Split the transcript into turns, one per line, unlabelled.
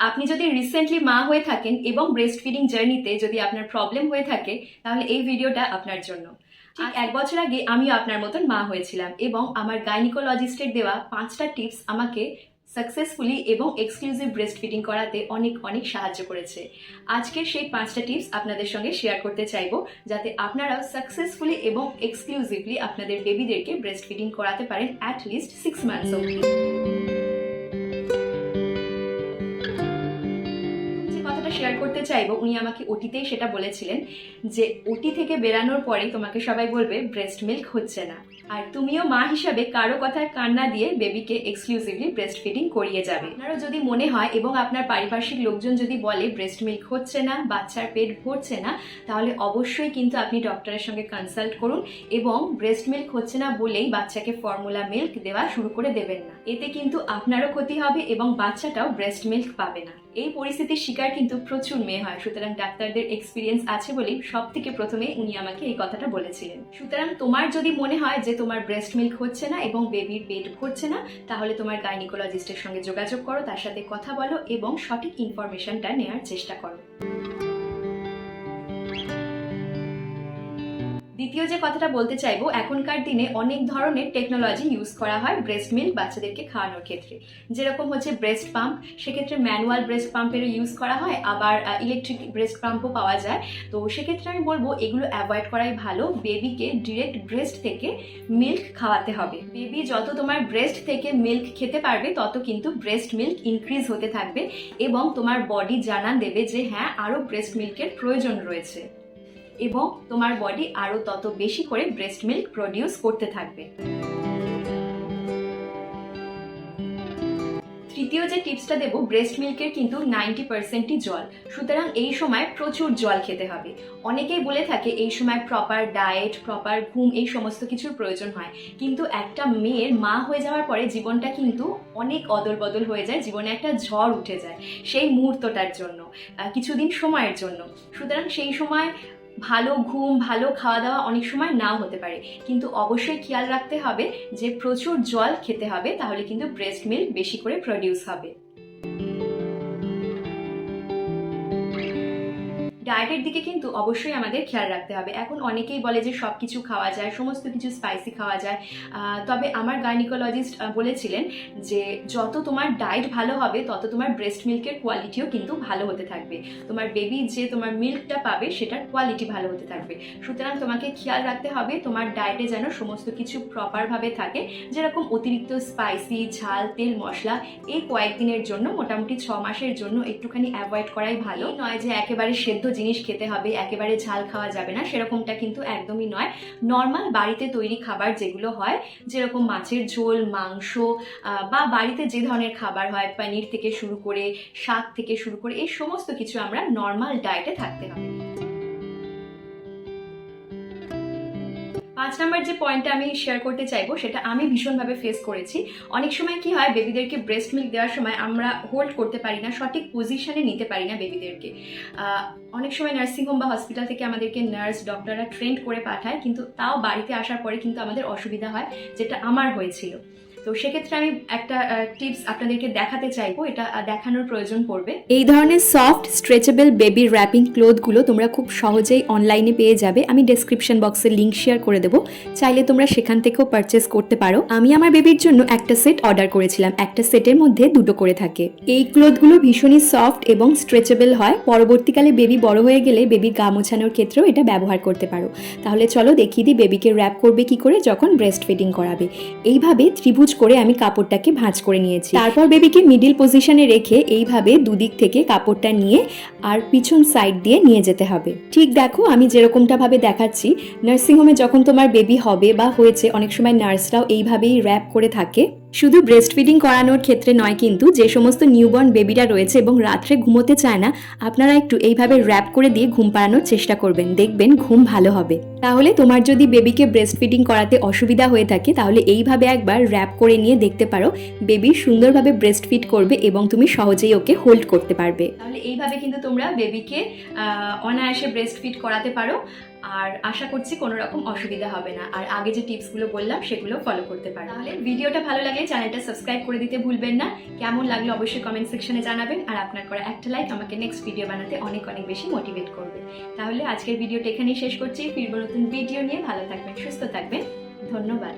আপনি যদি রিসেন্টলি মা হয়ে থাকেন এবং ব্রেস্ট ফিডিং জার্নিতে যদি আপনার প্রবলেম হয়ে থাকে তাহলে এই ভিডিওটা আপনার জন্য। ঠিক 1 বছর আগে আমিও আপনার মতন মা হয়েছিলাম এবং আমার গাইনিকোলজিস্টের দেওয়া 5টা টিপস আমাকে সাকসেসফুলি এবং এক্সক্লুসিভ ব্রেস্ট ফিডিং করাতে অনেক অনেক সাহায্য করেছে। আজকে সেই 5টা টিপস আপনাদের সঙ্গে শেয়ার করতে চাইবো, যাতে আপনারাও সাকসেসফুলি এবং এক্সক্লুসিভলি আপনাদের বেবিদেরকে ব্রেস্ট ফিডিং করাতে পারেন অ্যাট লিস্ট 6 মান্থস অবধি। শেয়ার করতে চাইবো, উনি আমাকে ওটিতেই সেটা বলেছিলেন যে ওটি থেকে বেরানোর পরে তোমাকে সবাই বলবে ব্রেস্ট মিল্ক হচ্ছে না, আর তুমিও মা হিসাবে কারো কথায় কান না দিয়ে বেবিকে এক্সক্লুসিভলি ব্রেস্ট ফিডিং করিয়ে যাবে। আপনারও যদি মনে হয় এবং আপনার পারিপার্শ্বিক লোকজন যদি বলে ব্রেস্ট মিল্ক হচ্ছে না, বাচ্চার পেট ভরছে না, তাহলে অবশ্যই কিন্তু আপনি ডক্টরের সঙ্গে কনসাল্ট করুন এবং ব্রেস্ট মিল্ক হচ্ছে না বলেই বাচ্চাকে ফর্মুলা মিল্ক দেওয়া শুরু করে দেবেন না। এতে কিন্তু আপনারও ক্ষতি হবে এবং বাচ্চাটাও ব্রেস্ট মিল্ক পাবে না। এই পরিস্থিতির শিকার কিন্তু প্রচুর মেয়ে হয়, সুতরাং ডাক্তারদের এক্সপিরিয়েন্স আছে বলেই সব থেকে প্রথমে উনি আমাকে এই কথাটা বলেছিলেন। সুতরাং তোমার যদি মনে হয় যে তোমার ব্রেস্ট মিল্ক হচ্ছে না এবং বেবির পেট ভরছে না, তাহলে তোমার গাইনিকোলজিস্টের সঙ্গে যোগাযোগ করো, তার সাথে কথা বলো এবং সঠিক ইনফরমেশনটা নেওয়ার চেষ্টা করো। দ্বিতীয় যে কথাটা বলতে চাইবো, এখনকার দিনে অনেক ধরনের টেকনোলজি ইউজ করা হয় ব্রেস্ট মিল্ক বাচ্চাদেরকে খাওয়ানোর ক্ষেত্রে। যেরকম হচ্ছে ব্রেস্ট পাম্প, সেক্ষেত্রে ম্যানুয়াল ব্রেস্ট পাম্পেরও ইউজ করা হয়, আবার ইলেকট্রিক ব্রেস্ট পাম্পও পাওয়া যায়। তো সেক্ষেত্রে আমি বলবো এগুলো অ্যাভয়েড করাই ভালো। বেবিকে ডিরেক্ট ব্রেস্ট থেকে মিল্ক খাওয়াতে হবে। বেবি যত তোমার ব্রেস্ট থেকে মিল্ক খেতে পারবে তত কিন্তু ব্রেস্ট মিল্ক ইনক্রিজ হতে থাকবে এবং তোমার বডি জানান দেবে যে হ্যাঁ, আরও ব্রেস্ট মিল্কের প্রয়োজন রয়েছে এবং তোমার বডি আরো তত বেশি করে ব্রেস্ট মিল্ক প্রডিউস করতে থাকবে। তৃতীয় যে টিপসটা দেবো, ব্রেস্ট মিল্কের কিন্তু 90%ই জল, সুতরাং এই সময় প্রচুর জল খেতে হবে। অনেকেই বলে থাকে এই সময় প্রপার ডায়েট, প্রপার ঘুম, এই সমস্ত কিছুর প্রয়োজন হয়, কিন্তু একটা মেয়ের মা হয়ে যাওয়ার পরে জীবনটা কিন্তু অনেক অদল বদল হয়ে যায়, জীবনে একটা ঝড় উঠে যায় সেই মুহূর্তটার জন্য, কিছুদিন সময়ের জন্য। সুতরাং সেই সময় ভালো ঘুম, ভালো খাওয়া দাওয়া অনেক সময় নাও হতে পারে, কিন্তু অবশ্যই খেয়াল রাখতে হবে যে প্রচুর জল খেতে হবে, তাহলে কিন্তু ব্রেস্ট মিল্ক বেশি করে প্রডিউস হবে। ডায়েটের দিকে কিন্তু অবশ্যই আমাদের খেয়াল রাখতে হবে। এখন অনেকেই বলে যে সব কিছু খাওয়া যায়, সমস্ত কিছু স্পাইসি খাওয়া যায়, তবে আমার গাইনিকোলজিস্ট বলেছিলেন যে যত তোমার ডায়েট ভালো হবে তত তোমার ব্রেস্ট মিল্কের কোয়ালিটিও কিন্তু ভালো হতে থাকবে, তোমার বেবি যে তোমার মিল্কটা পাবে সেটার কোয়ালিটি ভালো হতে থাকবে। সুতরাং তোমাকে খেয়াল রাখতে হবে তোমার ডায়েটে যেন সমস্ত কিছু প্রপারভাবে থাকে, যেরকম অতিরিক্ত স্পাইসি, ঝাল, তেল, মশলা এই কয়েকদিনের জন্য, মোটামুটি 6 মাসের জন্য একটুখানি অ্যাভয়েড করাই ভালো। নয় যে একেবারে সেদ্ধ জিনিস খেতে হবে, একেবারে ঝাল খাওয়া যাবে না, সেরকমটা কিন্তু একদমই নয়। নর্মাল বাড়িতে তৈরি খাবার যেগুলো হয়, যেরকম মাছের ঝোল, মাংস, বা বাড়িতে যে ধরনের খাবার হয়, পনির থেকে শুরু করে, শাক থেকে শুরু করে, এই সমস্ত কিছু আমরা নর্মাল ডায়েটে থাকতে হবে। 5 নম্বর যে পয়েন্টটা আমি শেয়ার করতে চাইবো, সেটা আমি ভীষণভাবে ফেস করেছি। অনেক সময় কি হয়, বেবিদেরকে ব্রেস্ট মিল্ক দেওয়ার সময় আমরা হোল্ড করতে পারি না, সঠিক পজিশনে নিতে পারি না বেবিদেরকে। অনেক সময় নার্সিংহোম বা হসপিটাল থেকে আমাদেরকে নার্স, ডক্টররা ট্রেন্ড করে পাঠায়, কিন্তু তাও বাড়িতে আসার পরে কিন্তু আমাদের অসুবিধা হয়, যেটা আমার হয়েছিল। তো সেক্ষেত্রে আমি একটা টিপস আপনাদেরকে দেখাতে চাইবো, এটা দেখানোর প্রয়োজন পড়বে। এই ধরনের সফট স্ট্রেচেবল বেবি র্যাপিং ক্লোথগুলো তোমরা খুব সহজেই অনলাইনে পেয়ে যাবে। আমি ডেসক্রিপশন বক্সে লিঙ্ক শেয়ার করে দেবো, চাইলে তোমরা সেখান থেকেও পারচেস করতে পারো। আমি আমার বেবির জন্য একটা সেট অর্ডার করেছিলাম, একটা সেটের মধ্যে 2টো করে থাকে। এই ক্লোথগুলো ভীষণই সফট এবং স্ট্রেচেবল হয়, পরবর্তীকালে বেবি বড় হয়ে গেলে বেবির গা মোছানোর ক্ষেত্রেও এটা ব্যবহার করতে পারো। তাহলে চলো দেখিয়ে দিই বেবিকে র্যাপ করবে কি করে যখন ব্রেস্ট ফিডিং করাবে। এইভাবে ত্রিভুজ করে আমি কাপড়টাকে ভাঁজ করে নিয়েছি, তারপর বেবিকে মিডিল পজিশনে রেখে এইভাবে দুদিক থেকে কাপড়টা নিয়ে আর পিছন সাইড দিয়ে নিয়ে যেতে হবে। ঠিক দেখো আমি যেরকমটা ভাবে দেখাচ্ছি। নার্সিংহোমে যখন তোমার বেবি হবে বা হয়েছে, অনেক সময় নার্সরাও এইভাবেই র্যাপ করে থাকে। শুধু ব্রেস্ট ফিডিং করানোর ক্ষেত্রে নয়, কিন্তু যে সমস্ত নিউবর্ন বেবিরা রয়েছে এবং রাত্রে ঘুমোতে চায় না, আপনারা একটু এইভাবে র্যাপ করে দিয়ে ঘুম পাড়ানোর চেষ্টা করবেন, দেখবেন ঘুম ভালো হবে। তাহলে তোমার যদি বেবিকে ব্রেস্ট ফিডিং করাতে অসুবিধা হয়ে থাকে, তাহলে এইভাবে একবার র্যাপ করে নিয়ে দেখতে পারো, বেবি সুন্দরভাবে ব্রেস্ট ফিড করবে এবং তুমি সহজেই ওকে হোল্ড করতে পারবে। তাহলে এইভাবে কিন্তু তোমরা বেবিকে অনায়াসে ব্রেস্ট ফিড করাতে পারো। আর আশা করছি কোনো রকম অসুবিধা হবে না। আর আগে যে টিপসগুলো বললাম সেগুলো ফলো করতে পারেন। তাহলে ভিডিওটা ভালো লাগলে চ্যানেলটা সাবস্ক্রাইব করে দিতে ভুলবেন না। কেমন লাগলো অবশ্যই কমেন্ট সেকশনে জানাবেন। আর আপনার করা একটা লাইক আমাকে নেক্সট ভিডিও বানাতে অনেক অনেক বেশি মোটিভেট করবে। তাহলে আজকের ভিডিওটা এখানেই শেষ করছি। ফিরবো নতুন ভিডিও নিয়ে। ভালো থাকবেন, সুস্থ থাকবেন। ধন্যবাদ।